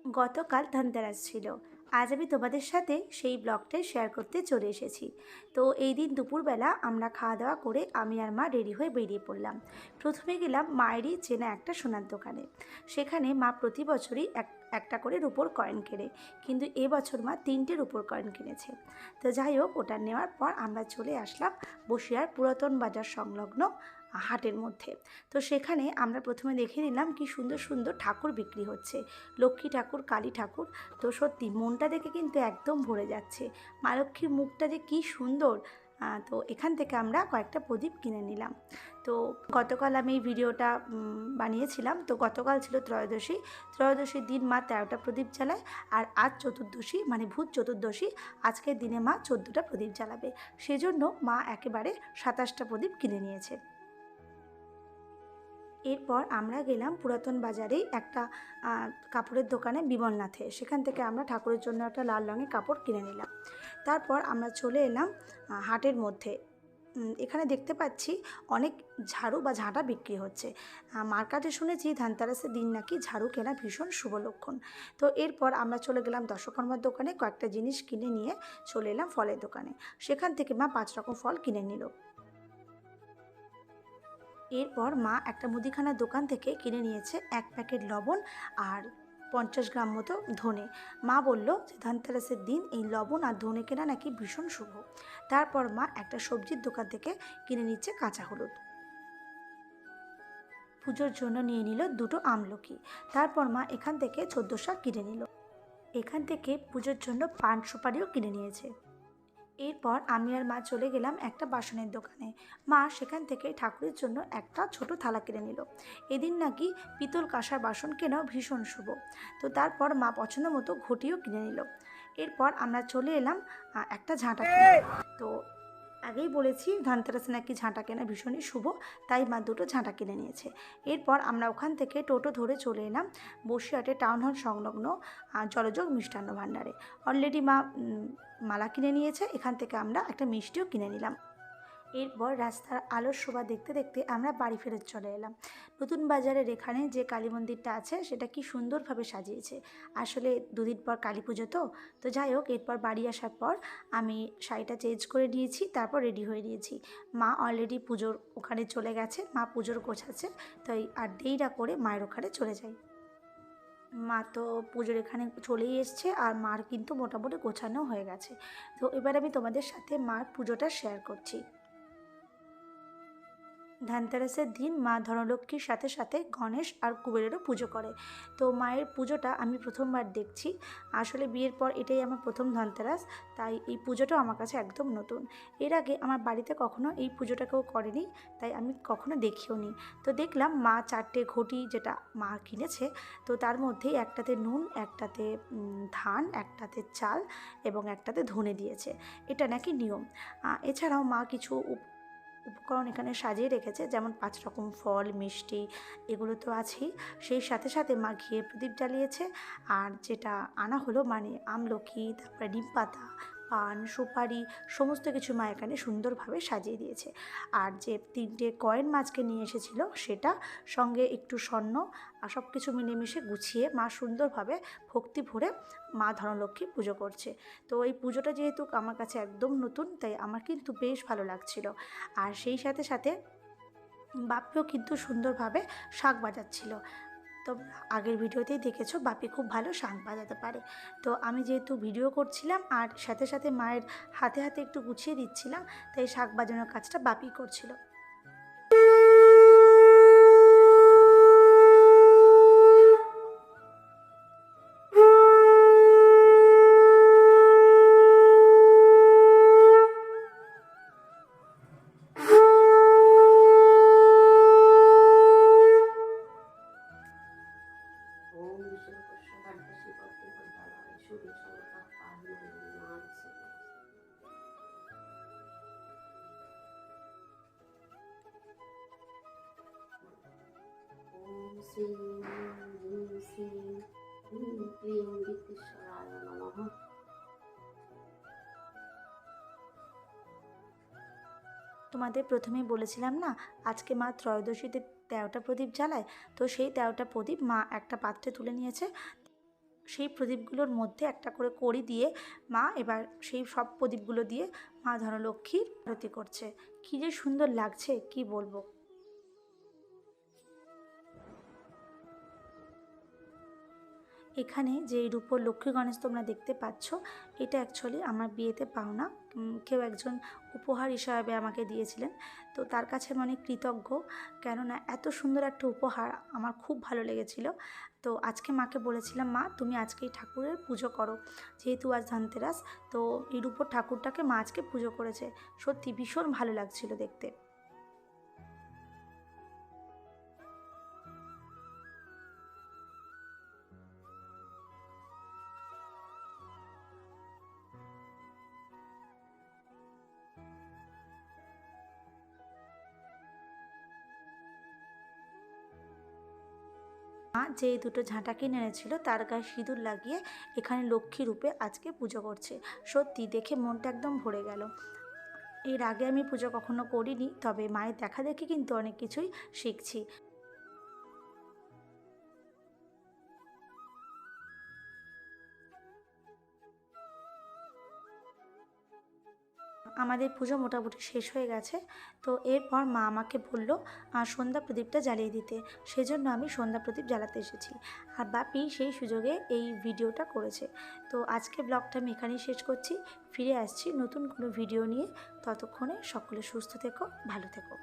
গতকাল ধনতেরাস ছিল। আজ আমি তোমাদের সাথে সেই ব্লগটাই শেয়ার করতে চলে এসেছি। তো এই দিন দুপুরবেলা আমরা খাওয়া দাওয়া করে আমি আর মা রেডি হয়ে বেরিয়ে পড়লাম। প্রথমে গেলাম মায়েরই চেনা একটা সোনার দোকানে। সেখানে মা প্রতি বছরই একটা করে রূপোর কয়েন কেনে, কিন্তু এবছর মা 3টে রূপোর কয়েন কিনেছে। তো যাই হোক, ওটা নেওয়ার পর আমরা চলে আসলাম বসিরহাট পুরাতন বাজার সংলগ্ন হাটের মধ্যে। তো সেখানে আমরা প্রথমে দেখে নিলাম কি সুন্দর সুন্দর ঠাকুর বিক্রি হচ্ছে, লক্ষ্মী ঠাকুর, কালী ঠাকুর। তো সত্যি মনটা দেখে কিন্তু একদম ভরে যাচ্ছে। মা লক্ষ্মীর মুখটা যে কী সুন্দর। তো এখান থেকে আমরা কয়েকটা প্রদীপ কিনে নিলাম। তো গতকাল আমি এই ভিডিওটা বানিয়েছিলাম। তো গতকাল ছিল ত্রয়োদশী। ত্রয়োদশীর দিন মা 13টা প্রদীপ জ্বালায়, আর আজ চতুর্দশী মানে ভূত চতুর্দশী। আজকের দিনে মা 14টা প্রদীপ জ্বালাবে, সেজন্য মা একেবারে 27টা প্রদীপ কিনে নিয়েছে। এরপর আমরা গেলাম পুরাতন বাজারেই একটা কাপড়ের দোকানে বিমলনাথে। সেখান থেকে আমরা ঠাকুরের জন্য একটা লাল রঙের কাপড় কিনে নিলাম। তারপর আমরা চলে এলাম হাটের মধ্যে। এখানে দেখতে পাচ্ছি অনেক ঝাড়ু বা ঝাঁটা বিক্রি হচ্ছে। মার কাছে শুনেছি ধানতেরাসের দিন নাকি ঝাড়ু কেনা ভীষণ শুভ লক্ষণ। তো এরপর আমরা চলে গেলাম দশকর্মার দোকানে, কয়েকটা জিনিস কিনে নিয়ে চলে এলাম ফলের দোকানে। সেখান থেকে মা 5 রকম ফল কিনে নিল। এরপর মা একটা মুদিখানার দোকান থেকে কিনে নিয়েছে 1 প্যাকেট লবণ আর 50 গ্রাম মতো ধনে। মা বলল যে ধনতেরাসের দিন এই লবণ আর ধনে কেনা নাকি ভীষণ শুভ। তারপর মা একটা সবজির দোকান থেকে কিনে নিচ্ছে কাঁচা হলুদ। পুজোর জন্য নিয়ে নিল 2টো আমলকি। তারপর মা এখান থেকে 14 শাক কিনে নিল। এখান থেকে পুজোর জন্য পান সুপারিও কিনে নিয়েছে। এরপর আমি আর মা চলে গেলাম একটা বাসনের দোকানে। মা সেখান থেকে ঠাকুরের জন্য একটা ছোট থালা কিনে নিল। এদিন নাকি পিতল কাঁসার বাসন কেনাও ভীষণ শুভ। তো তারপর মা পছন্দ মতো ঘটিও কিনে নিল। এরপর আমরা চলে এলাম একটা ঝাঁটা কিনতে। তো আগেই বলেছি ধনতেরাসে নাকি ঝাঁটা কেনা ভীষণই শুভ, তাই মা 2টো ঝাঁটা কিনে নিয়েছে। এরপর আমরা ওখান থেকে টোটো ধরে চলে এলাম বসিরহাটে টাউন হল সংলগ্ন জলযোগ মিষ্টান্ন ভাণ্ডারে। অলরেডি মা মালা কিনে নিয়েছে। এখান থেকে আমরা একটা মিষ্টিও কিনে নিলাম। এরপর রাস্তার আলোর শোভা দেখতে দেখতে আমরা বাড়ি ফেরত চলে এলাম। নতুন বাজারের এখানে যে কালী মন্দিরটা আছে সেটা কি সুন্দরভাবে সাজিয়েছে। আসলে 2 দিন পর কালী পুজো, তো যাই হোক, এরপর বাড়ি আসার পর আমি শাড়িটা চেঞ্জ করে নিয়েছি, তারপর রেডি হয়ে নিয়েছি। মা অলরেডি পুজোর ওখানে চলে গেছে, মা পুজোর গোছাচ্ছে। তাই আর দেরি না করে মায়ের ওখানে চলে যাই। মা তো পুজোর এখানে চলেই এসছে, আর মার কিন্তু মোটামুটি গোছানো হয়ে গেছে। তো এবার আমি তোমাদের সাথে মার পুজোটা শেয়ার করছি। ধনতেরাসের দিন মা ধনলক্ষ্মীর সাথে সাথে গণেশ আর কুবেরেরও পুজো করে। তো মায়ের পুজোটা আমি প্রথমবার দেখছি। আসলে বিয়ের পর এটাই আমার প্রথম ধনতেরাস, তাই এই পুজোটাও আমার কাছে একদম নতুন। এর আগে আমার বাড়িতে কখনো এই পুজোটা কেউ করেনি, তাই আমি কখনো দেখিও নি। তো দেখলাম মা 4টে ঘটি যেটা মা কিনেছে, তো তার মধ্যেই একটাতে নুন, একটাতে ধান, একটাতে চাল এবং একটাতে ধনে দিয়েছে। এটা নাকি নিয়ম। এছাড়াও মা কিছু উপকরণ এখানে সাজিয়ে রেখেছে, যেমন 5 রকম ফল, মিষ্টি, এগুলো তো আছেই। সেই সাথে সাথে মা ঘিয়ে প্রদীপ জ্বালিয়েছে। আর যেটা আনা হলো মানে আমলকি, তারপরে নিম পাতা, পান, সুপারি, সমস্ত কিছু মা এখানে সুন্দরভাবে সাজিয়ে দিয়েছে। আর যে 3টে কয়েন মাছকে নিয়ে এসেছিল সেটা, সঙ্গে একটু স্বর্ণ, আর সব কিছু মিলেমিশে গুছিয়ে মা সুন্দরভাবে ভক্তি ভরে মা ধনলক্ষ্মী পুজো করছে। তো এই পুজোটা যেহেতু আমার কাছে একদম নতুন, তাই আমার কিন্তু বেশ ভালো লাগছিল। আর সেই সাথে সাথে বাপিও কিন্তু সুন্দরভাবে শাঁখ বাজাচ্ছিল। তো আগের ভিডিওতেই দেখেছো বাপি খুব ভালো শাঁখ বাজাতে পারে। তো আমি যেহেতু ভিডিও করছিলাম আর সাথে সাথে মায়ের হাতে হাতে একটু গুছিয়ে দিচ্ছিলাম, তাই শাঁখ বাজানোর কাজটা বাপি করছিল। শ্রীং হ্রিং শ্রীং হ্রিং ক্লিং গীতেশ্বরায় নমঃ। তোমাদের প্রথমেই বলেছিলাম না, আজকে মা ত্রয়োদশীতে 13টা প্রদীপ জ্বালায়। তো সেই 13টা প্রদীপ মা একটা পাত্রে তুলে নিয়েছে। সেই প্রদীপগুলোর মধ্যে একটা করে কড়ি দিয়ে মা এবার সেই সব প্রদীপগুলো দিয়ে মা ধনলক্ষ্মীর আরতি করছে। কী যে সুন্দর লাগছে কি বলবো। এখানে যে রূপোর লক্ষ্মী গণেশ তোমরা দেখতে পাচ্ছ, এটা অ্যাকচুয়ালি আমার বিয়েতে পাওনা। কেউ একজন উপহার হিসাবে আমাকে দিয়েছিলেন। তো তার কাছে আমি অনেক কৃতজ্ঞ, কেননা এত সুন্দর একটা উপহার আমার খুব ভালো লেগেছিল। তো আজকে মাকে বলেছিলাম, মা তুমি আজকে এই ঠাকুরের পুজো করো, যেহেতু আজ ধনতেরাস। তো এই রূপোর ঠাকুরটাকে মা আজকে পুজো করেছে। সত্যি ভীষণ ভালো লাগছিল দেখতে। মা যে দুটো ঝাঁটা কিনে এনেছিল তার গায়ে সিঁদুর লাগিয়ে এখানে লক্ষ্মী রূপে আজকে পুজো করছে। সত্যি দেখে মনটা একদম ভরে গেল। এর আগে আমি পুজো কখনো করিনি, তবে মায়ের দেখা দেখি কিন্তু অনেক কিছুই শিখছি। আমাদের পুজো মোটামুটি শেষ হয়ে গেছে। তো এরপর মা আমাকে বলল সন্ধ্যা প্রদীপটা জ্বালিয়ে দিতে। সেজন্য আমি সন্ধ্যা প্রদীপ জ্বালাতে এসেছি। আর বাপি সেই সুযোগে এই ভিডিওটা করেছে। তো আজকে ব্লগটা আমি এখানেই শেষ করছি। ফিরে আসছি নতুন কোনো ভিডিও নিয়ে। ততক্ষণে সকলে সুস্থ থেকো, ভালো থেকো।